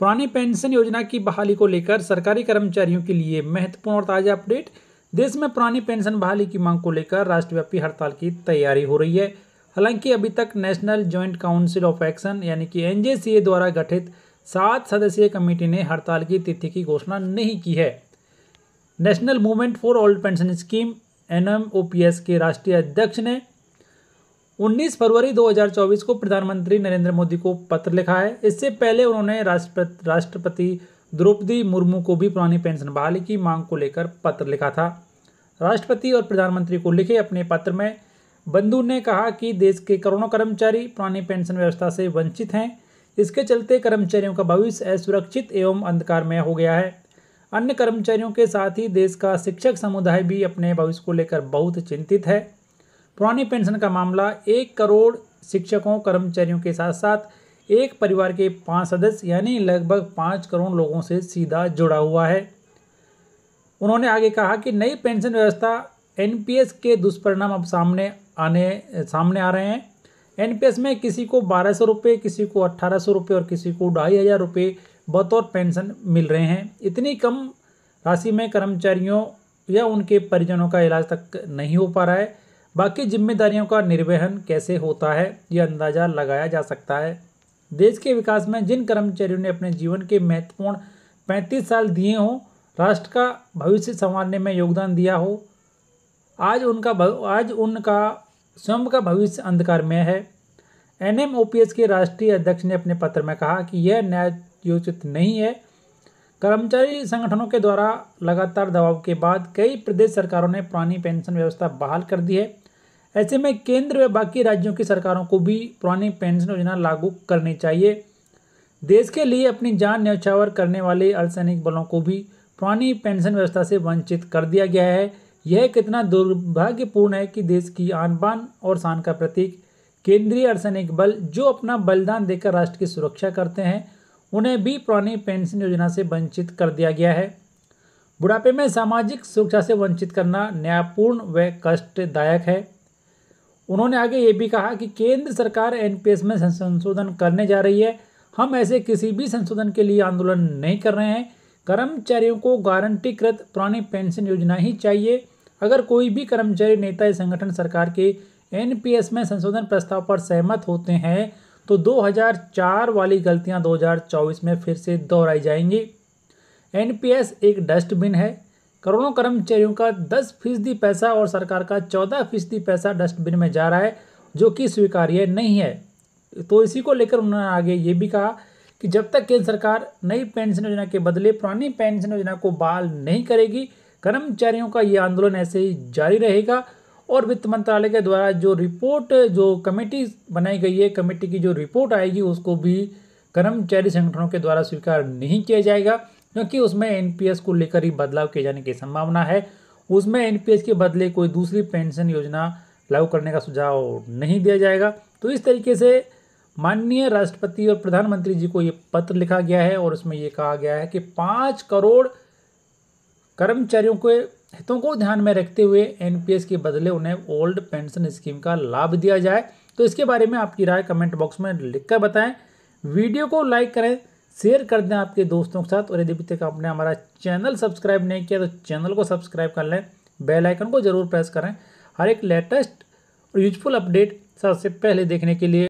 पुरानी पेंशन योजना की बहाली को लेकर सरकारी कर्मचारियों के लिए महत्वपूर्ण और ताजा अपडेट। देश में पुरानी पेंशन बहाली की मांग को लेकर राष्ट्रव्यापी हड़ताल की तैयारी हो रही है। हालांकि अभी तक national joint council of action यानी कि एनजेसीए द्वारा गठित 7 सदस्यीय कमेटी ने हड़ताल की तिथि की घोषणा नहीं की है। National movement for old pension scheme NMOPS के राष्ट्रीय अध्यक्ष ने 19 फरवरी 2024 को प्रधानमंत्री नरेंद्र मोदी को पत्र लिखा है। इससे पहले उन्होंने राष्ट्रपति द्रौपदी मुर्मू को भी पुरानी पेंशन बहाली की मांग को लेकर पत्र लिखा था। राष्ट्रपति और प्रधानमंत्री को लिखे अपने पत्र में बंधु ने कहा कि देश के करोड़ों कर्मचारी पुरानी पेंशन व्यवस्था से वंचित हैं। इसके चलते कर्मचारियों का भविष्य असुरक्षित एवं अंधकारमय हो गया है। अन्य कर्मचारियों के साथ ही देश का शिक्षक समुदाय भी अपने भविष्य को लेकर बहुत चिंतित है। पुरानी पेंशन का मामला 1 करोड़ शिक्षकों कर्मचारियों के साथ साथ एक परिवार के 5 सदस्य यानी लगभग 5 करोड़ लोगों से सीधा जुड़ा हुआ है। उन्होंने आगे कहा कि नई पेंशन व्यवस्था NPS के दुष्परिणाम अब सामने आ रहे हैं। NPS में किसी को 1200 रुपये, किसी को 1800 रुपये और किसी को 2500 रुपये बतौर पेंशन मिल रहे हैं। इतनी कम राशि में कर्मचारियों या उनके परिजनों का इलाज तक नहीं हो पा रहा है। बाकी जिम्मेदारियों का निर्वहन कैसे होता है, यह अंदाजा लगाया जा सकता है। देश के विकास में जिन कर्मचारियों ने अपने जीवन के महत्वपूर्ण 35 साल दिए हों, राष्ट्र का भविष्य संवारने में योगदान दिया हो, आज उनका स्वयं का भविष्य अंधकार में है। NMOPS के राष्ट्रीय अध्यक्ष ने अपने पत्र में कहा कि यह न्यायोचित नहीं है। कर्मचारी संगठनों के द्वारा लगातार दबाव के बाद कई प्रदेश सरकारों ने पुरानी पेंशन व्यवस्था बहाल कर दी है। ऐसे में केंद्र व बाकी राज्यों की सरकारों को भी पुरानी पेंशन योजना लागू करनी चाहिए। देश के लिए अपनी जान न्यौछावर करने वाले अर्धसैनिक बलों को भी पुरानी पेंशन व्यवस्था से वंचित कर दिया गया है। यह कितना दुर्भाग्यपूर्ण है कि देश की आन बान और शान का प्रतीक केंद्रीय अर्धसैनिक बल जो अपना बलिदान देकर राष्ट्र की सुरक्षा करते हैं, उन्हें भी पुरानी पेंशन योजना से वंचित कर दिया गया है। बुढ़ापे में सामाजिक सुरक्षा से वंचित करना न्यायपूर्ण व कष्टदायक है। उन्होंने आगे ये भी कहा कि केंद्र सरकार NPS में संशोधन करने जा रही है। हम ऐसे किसी भी संशोधन के लिए आंदोलन नहीं कर रहे हैं। कर्मचारियों को गारंटीकृत पुरानी पेंशन योजना ही चाहिए। अगर कोई भी कर्मचारी नेता या संगठन सरकार के NPS में संशोधन प्रस्ताव पर सहमत होते हैं तो 2004 वाली गलतियां 2024 में फिर से दोहराई जाएंगी। NPS एक डस्टबिन है। करोड़ों कर्मचारियों का 10% पैसा और सरकार का 14% पैसा डस्टबिन में जा रहा है, जो कि स्वीकार्य नहीं है। तो इसी को लेकर उन्होंने आगे ये भी कहा कि जब तक केंद्र सरकार नई पेंशन योजना के बदले पुरानी पेंशन योजना को बहाल नहीं करेगी, कर्मचारियों का ये आंदोलन ऐसे ही जारी रहेगा। और वित्त मंत्रालय के द्वारा जो कमेटी बनाई गई है, कमेटी की जो रिपोर्ट आएगी उसको भी कर्मचारी संगठनों के द्वारा स्वीकार नहीं किया जाएगा, क्योंकि उसमें NPS को लेकर ही बदलाव किए जाने की संभावना है। उसमें NPS के बदले कोई दूसरी पेंशन योजना लागू करने का सुझाव नहीं दिया जाएगा। तो इस तरीके से माननीय राष्ट्रपति और प्रधानमंत्री जी को ये पत्र लिखा गया है और उसमें ये कहा गया है कि 5 करोड़ कर्मचारियों के हितों को ध्यान में रखते हुए NPS के बदले उन्हें ओल्ड पेंशन स्कीम का लाभ दिया जाए। तो इसके बारे में आपकी राय कमेंट बॉक्स में लिखकर बताएं। वीडियो को लाइक करें, शेयर कर दें आपके दोस्तों के साथ, और यदि अभी तक आपने हमारा चैनल सब्सक्राइब नहीं किया तो चैनल को सब्सक्राइब कर लें, बेल आइकन को जरूर प्रेस करें हर एक लेटेस्ट और यूजफुल अपडेट सबसे पहले देखने के लिए।